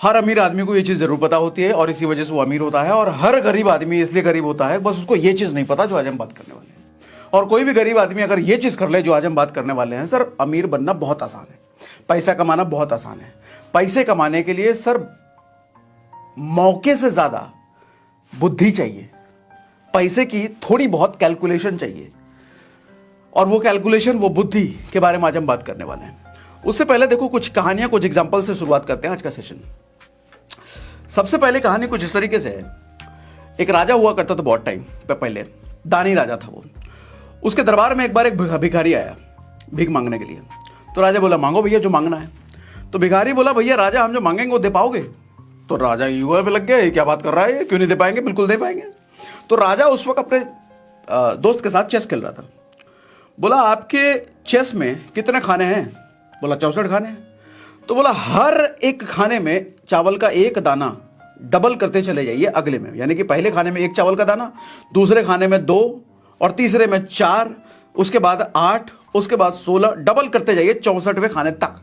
हर अमीर आदमी को ये चीज़ जरूर पता होती है और इसी वजह से वो अमीर होता है, और हर गरीब आदमी इसलिए गरीब होता है बस उसको ये चीज़ नहीं पता जो आज हम बात करने वाले हैं। और कोई भी गरीब आदमी अगर ये चीज़ कर ले जो आज हम बात करने वाले हैं, सर अमीर बनना बहुत आसान है, पैसा कमाना बहुत आसान है। पैसे कमाने के लिए सर मौके से ज़्यादा बुद्धि चाहिए, पैसे की थोड़ी बहुत कैलकुलेशन चाहिए, और वो कैलकुलेशन, वो बुद्धि के बारे में आज हम बात करने वाले हैं। उससे पहले देखो कुछ कहानियां, कुछ एग्जांपल से शुरुआत करते हैं आज का सेशन। सबसे पहले कहानी कुछ इस तरीके से है। एक राजा हुआ करता था बहुत टाइम पहले, दानी राजा था वो। उसके दरबार में एक बार एक भिखारी आया भीख मांगने के लिए। तो राजा बोला मांगो भैया जो मांगना है। तो भिखारी बोला भैया राजा हम जो मांगेंगे वो दे पाओगे? तो राजा युवा पे लग गया, क्या बात कर रहा है, क्यों नहीं दे पाएंगे, बिल्कुल दे पाएंगे। तो राजा उस वक्त अपने दोस्त के साथ चेस खेल रहा था। बोला आपके चेस में कितने खाने हैं? बोला 64 खाने हैं। तो बोला हर एक खाने में चावल का एक दाना डबल करते चले जाइए अगले में, यानी कि पहले खाने में एक चावल का दाना, दूसरे खाने में 2, और तीसरे में 4, उसके बाद 8, उसके बाद 16, डबल करते जाइए 64वें खाने तक।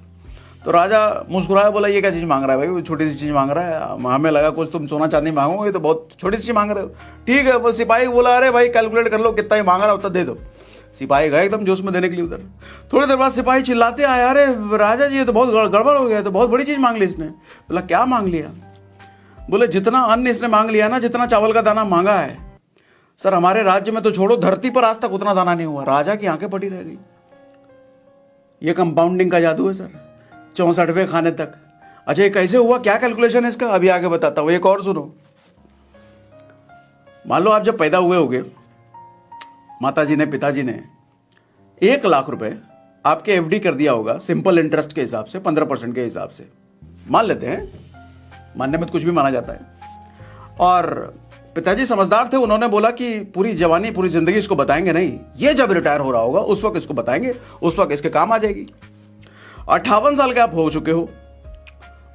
तो राजा मुस्कुराया, बोला ये क्या चीज़ मांग रहा है भाई, छोटी सी चीज़ मांग रहा है, हमें लगा कुछ तुम सोना चांदी मांगोगे, तो बहुत छोटी सी चीज़ मांग रहे हो। ठीक है। वो सिपाही बोला अरे भाई कैलकुलेट कर लो कितना ही मांग रहा हो, उतना दे दो। सिपाही गए एकदम जोश में देने के लिए उधर। थोड़ी देर बाद सिपाही चिल्लाते आए, अरे राजा जी ये तो बहुत गड़बड़ हो गया, तो बहुत बड़ी चीज़ मांग ली इसने। बोला क्या मांग लिया? बोले जितना अन्न इसने मांग लिया ना, जितना चावल का दाना मांगा है सर, हमारे राज्य में तो छोड़ो, धरती पर आज तक उतना दाना नहीं हुआ। राजा की आंखें फटी रह गई। ये कंपाउंडिंग का जादू है सर, 64वें खाने तक। अच्छा ये कैसे हुआ, क्या कैलकुलेशन है इसका, अभी आगे बताता हूं। एक और सुनो। मान लो आप जब पैदा हुए होगे, माताजी ने, पिताजी ने 1 लाख रुपए आपके एफडी कर दिया होगा, सिंपल इंटरेस्ट के हिसाब से, 15% के हिसाब से मान लेते हैं, मानने में तो कुछ भी माना जाता है। और पिताजी समझदार थे, उन्होंने बोला कि पूरी जवानी पूरी जिंदगी इसको बताएंगे नहीं, ये जब रिटायर हो रहा होगा उस वक्त इसको बताएंगे, उस वक्त इसके काम आ जाएगी। 58 साल के आप हो चुके हो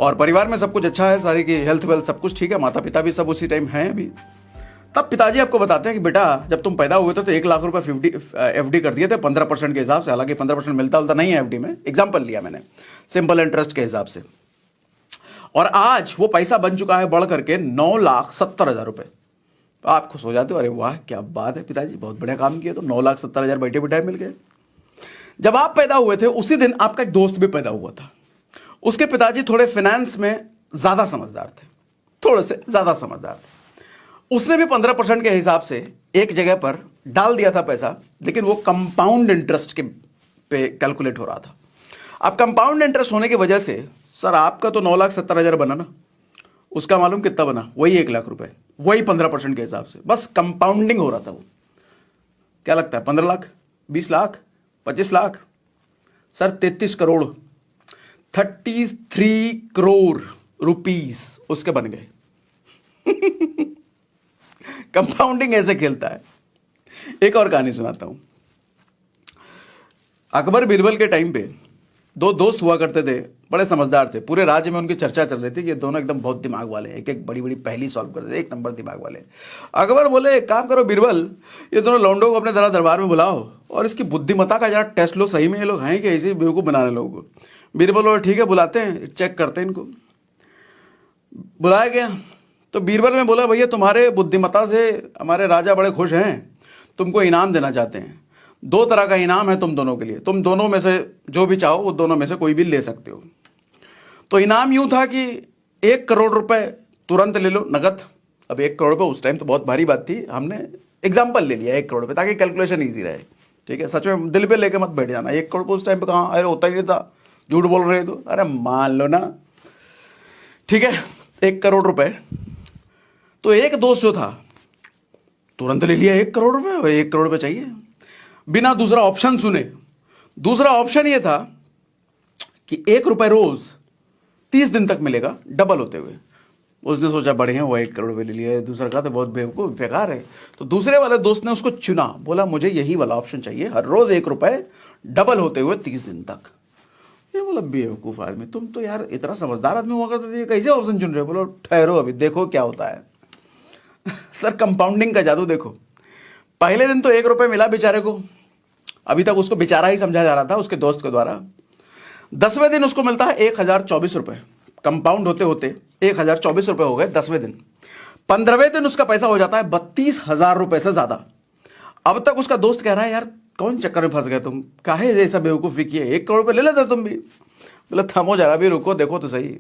और परिवार में सब कुछ अच्छा है, सारी की हेल्थ वेल्थ सब कुछ ठीक है, माता पिता भी सब उसी टाइम हैं अभी। तब पिताजी आपको बताते हैं कि बेटा जब तुम पैदा हुए थे तो 1 लाख रुपए एफडी कर दिए थे 15% के हिसाब से, हालांकि 15% मिलता जुलता नहीं है एफडी में, एग्जाम्पल लिया मैंने सिंपल इंटरेस्ट के हिसाब से। और आज वो पैसा बन चुका है बढ़ करके 9,70,000 रुपए। आप खुश हो जाते हो, अरे वाह क्या बात है पिताजी, बहुत बढ़िया काम किया, तो 9,70,000 बैठे बिठाए मिल गए। जब आप पैदा हुए थे उसी दिन आपका एक दोस्त भी पैदा हुआ था। उसके पिताजी थोड़े फाइनेंस में ज्यादा समझदार थे, थोड़े से ज्यादा समझदार थे। उसने भी 15% के हिसाब से एक जगह पर डाल दिया था पैसा, लेकिन वो कंपाउंड इंटरेस्ट के पे कैलकुलेट हो रहा था। अब कंपाउंड इंटरेस्ट होने की वजह से सर आपका तो 9,70,000 बना ना, उसका मालूम कितना बना, वही 1 लाख रुपए, वही 15% के हिसाब से, बस कंपाउंडिंग हो रहा था वो। क्या लगता है 15 लाख, 20 लाख, 25 लाख? सर 33 करोड़, 33 करोड़ रुपीस उसके बन गए। कंपाउंडिंग ऐसे खेलता है। एक और कहानी सुनाता हूं। अकबर बीरबल के टाइम पे 2 दोस्त हुआ करते थे, बड़े समझदार थे, पूरे राज्य में उनकी चर्चा चल रही थी कि ये दोनों एकदम बहुत दिमाग वाले हैं, एक एक बड़ी बड़ी पहेली सॉल्व करते थे, एक नंबर दिमाग वाले। अकबर बोले एक काम करो बीरबल, ये दोनों लौंडों को अपने दरबार में बुलाओ और इसकी बुद्धिमत्ता का जरा टेस्ट लो, सही में ये लोग हैं कि ऐसे बेवकूफ़ बनाने लोगों को। बीरबल बोले ठीक है बुलाते हैं, चेक करते हैं इनको। बुलाया गया तो बीरबल ने बोला भैया तुम्हारे बुद्धिमत्ता से हमारे राजा बड़े खुश हैं, तुमको इनाम देना चाहते हैं। 2 तरह का इनाम है तुम दोनों के लिए, तुम दोनों में से जो भी चाहो वो दोनों में से कोई भी ले सकते हो। तो इनाम यूं था कि 1 करोड़ रुपए तुरंत ले लो नगद। अब 1 करोड़ रुपए उस टाइम तो बहुत भारी बात थी, हमने एग्जाम्पल ले लिया 1 करोड़ रुपए ताकि कैलकुलेशन ईजी रहे। ठीक है, सच में दिल पे लेके मत बैठ जाना, 1 करोड़ रुपए उस टाइम पे कहाँ, अरे होता ही नहीं था, झूठ बोल रहे तो, अरे मान लो ना। ठीक है, 1 करोड़ रुपए। तो एक दोस्त जो था तुरंत ले लिया 1 करोड़ रुपए, 1 करोड़ रुपए चाहिए, बिना दूसरा ऑप्शन सुने। दूसरा ऑप्शन ये था कि 1 रुपए रोज 30 दिन तक मिलेगा, डबल होते हुए। उसने सोचा बढ़िया हुआ 1 करोड़ रुपए ले लिया, दूसरा कहा तो बहुत बेवकूफ बेकार है। तो दूसरे वाले दोस्त ने उसको चुना, बोला मुझे यही वाला ऑप्शन चाहिए, हर रोज 1 रुपए डबल होते हुए 30 दिन तक। ये बोला बेवकूफ आदमी, तुम तो यार इतना समझदार आदमी हुआ करते थे, कैसे ऑप्शन चुन रहे हो? बोलो ठहरो अभी देखो क्या होता है। सर कंपाउंडिंग का जादू देखो। पहले दिन तो 1 रुपए मिला बेचारे को, अभी तक उसको बेचारा ही समझा जा रहा था उसके दोस्त के द्वारा। 10वें दिन उसको मिलता है 1,024 रुपए, कंपाउंड होते होते 1,024 रुपए हो गए 10वें दिन। 15वें दिन उसका पैसा हो जाता है 32,000 रुपए से ज्यादा। अब तक उसका दोस्त कह रहा है यार कौन चक्कर में फंस गए तुम, काहे जैसा बेवकूफी किए, 1 करोड़ रुपए ले लेते तुम भी। बोला थमो जरा भी, रुको देखो तो सही।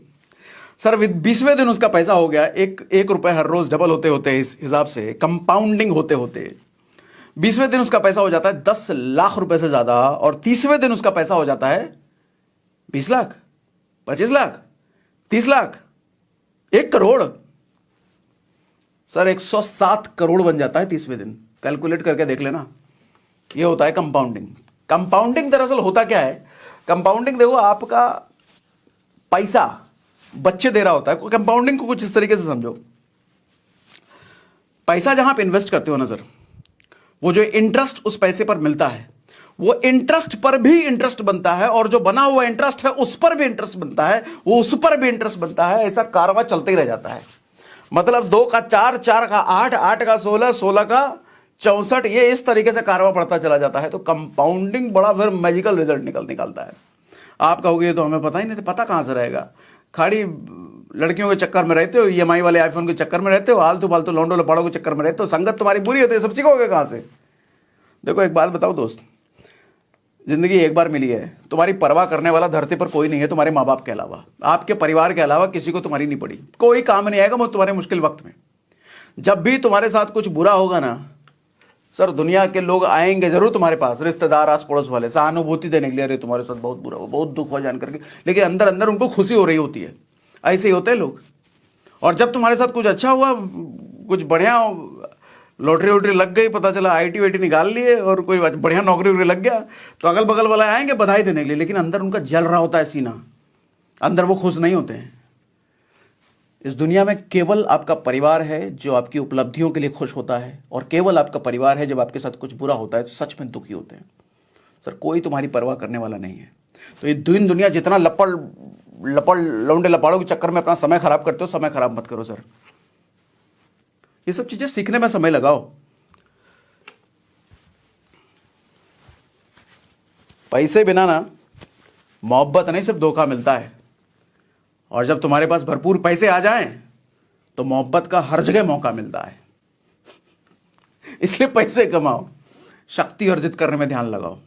सर 20वें दिन उसका पैसा हो गया 1 रुपए हर रोज डबल होते होते, इस हिसाब से कंपाउंडिंग होते होते 20वें दिन उसका पैसा हो जाता है 10 लाख रुपए से ज्यादा। और 30वें दिन उसका पैसा हो जाता है 20 लाख, 25 लाख, 30 लाख, 1 करोड़। सर 107 करोड़ बन जाता है 30वें दिन। कैलकुलेट करके देख लेना। ये होता है कंपाउंडिंग। कंपाउंडिंग दरअसल होता क्या है, कंपाउंडिंग देखो आपका पैसा बच्चे दे रहा होता है। कंपाउंडिंग को कुछ इस तरीके से समझो, पैसा जहां आप इन्वेस्ट करते हो ना सर, वो जो इंटरेस्ट उस पैसे पर मिलता है, वो इंटरेस्ट पर भी इंटरेस्ट बनता है, और जो बना हुआ इंटरेस्ट है उस पर भी इंटरेस्ट बनता है, वो उस पर भी इंटरेस्ट बनता है। ऐसा कारवा चलते ही रह जाता है। मतलब 2 का 4, 4 का 8, 8 का 16, 16 का 64, ये इस तरीके से कारवा पड़ता चला जाता है। तो कंपाउंडिंग बड़ा फिर मैजिकल रिजल्ट निकालता है। आप कहोगे ये तो हमें पता ही नहीं, तो पता कहां से रहेगा, खाली लड़कियों के चक्कर में रहते हो, ईएमआई वाले आईफोन के चक्कर में रहते हो, आलतू फालतू लौंडो लपाड़ों के चक्कर में रहते हो, संगत तुम्हारी बुरी होती है, सब सीखोगे कहां से। देखो एक बात बताओ दोस्त, जिंदगी एक बार मिली है, तुम्हारी परवाह करने वाला धरती पर कोई नहीं है तुम्हारे माँ बाप के अलावा, आपके परिवार के अलावा किसी को तुम्हारी नहीं पड़ी, कोई काम नहीं आएगा तुम्हारे मुश्किल वक्त में। जब भी तुम्हारे साथ कुछ बुरा होगा ना सर, दुनिया के लोग आएंगे जरूर तुम्हारे पास, रिश्तेदार, आस पड़ोस वाले, सहानुभूति देने के लिए, अरे तुम्हारे साथ बहुत बुरा हुआ, बहुत दुख हुआ जान करके, लेकिन अंदर अंदर उनको खुशी हो रही होती है। ऐसे ही होते हैं लोग। और जब तुम्हारे साथ कुछ अच्छा हुआ, कुछ बढ़िया लॉटरी वोटरी लग गई, पता चला आईटी वाईटी निकाल लिए और कोई बढ़िया नौकरी वोकरी लग गया, तो अगल बगल वाले आएंगे बधाई देने के लिए, लेकिन अंदर उनका जल रहा होता है सीना, अंदर वो खुश नहीं होते हैं। इस दुनिया में केवल आपका परिवार है जो आपकी उपलब्धियों के लिए खुश होता है, और केवल आपका परिवार है जब आपके साथ कुछ बुरा होता है तो सच में दुखी होते हैं। सर कोई तुम्हारी परवाह करने वाला नहीं है। तो ये दुनिया जितना लौंडे लपाड़ों के चक्कर में अपना समय खराब करते हो, समय खराब मत करो सर। ये सब चीजें सीखने में समय लगाओ। पैसे बिना ना मोहब्बत नहीं, सिर्फ धोखा मिलता है। और जब तुम्हारे पास भरपूर पैसे आ जाएं तो मोहब्बत का हर जगह मौका मिलता है। इसलिए पैसे कमाओ, शक्ति अर्जित करने में ध्यान लगाओ।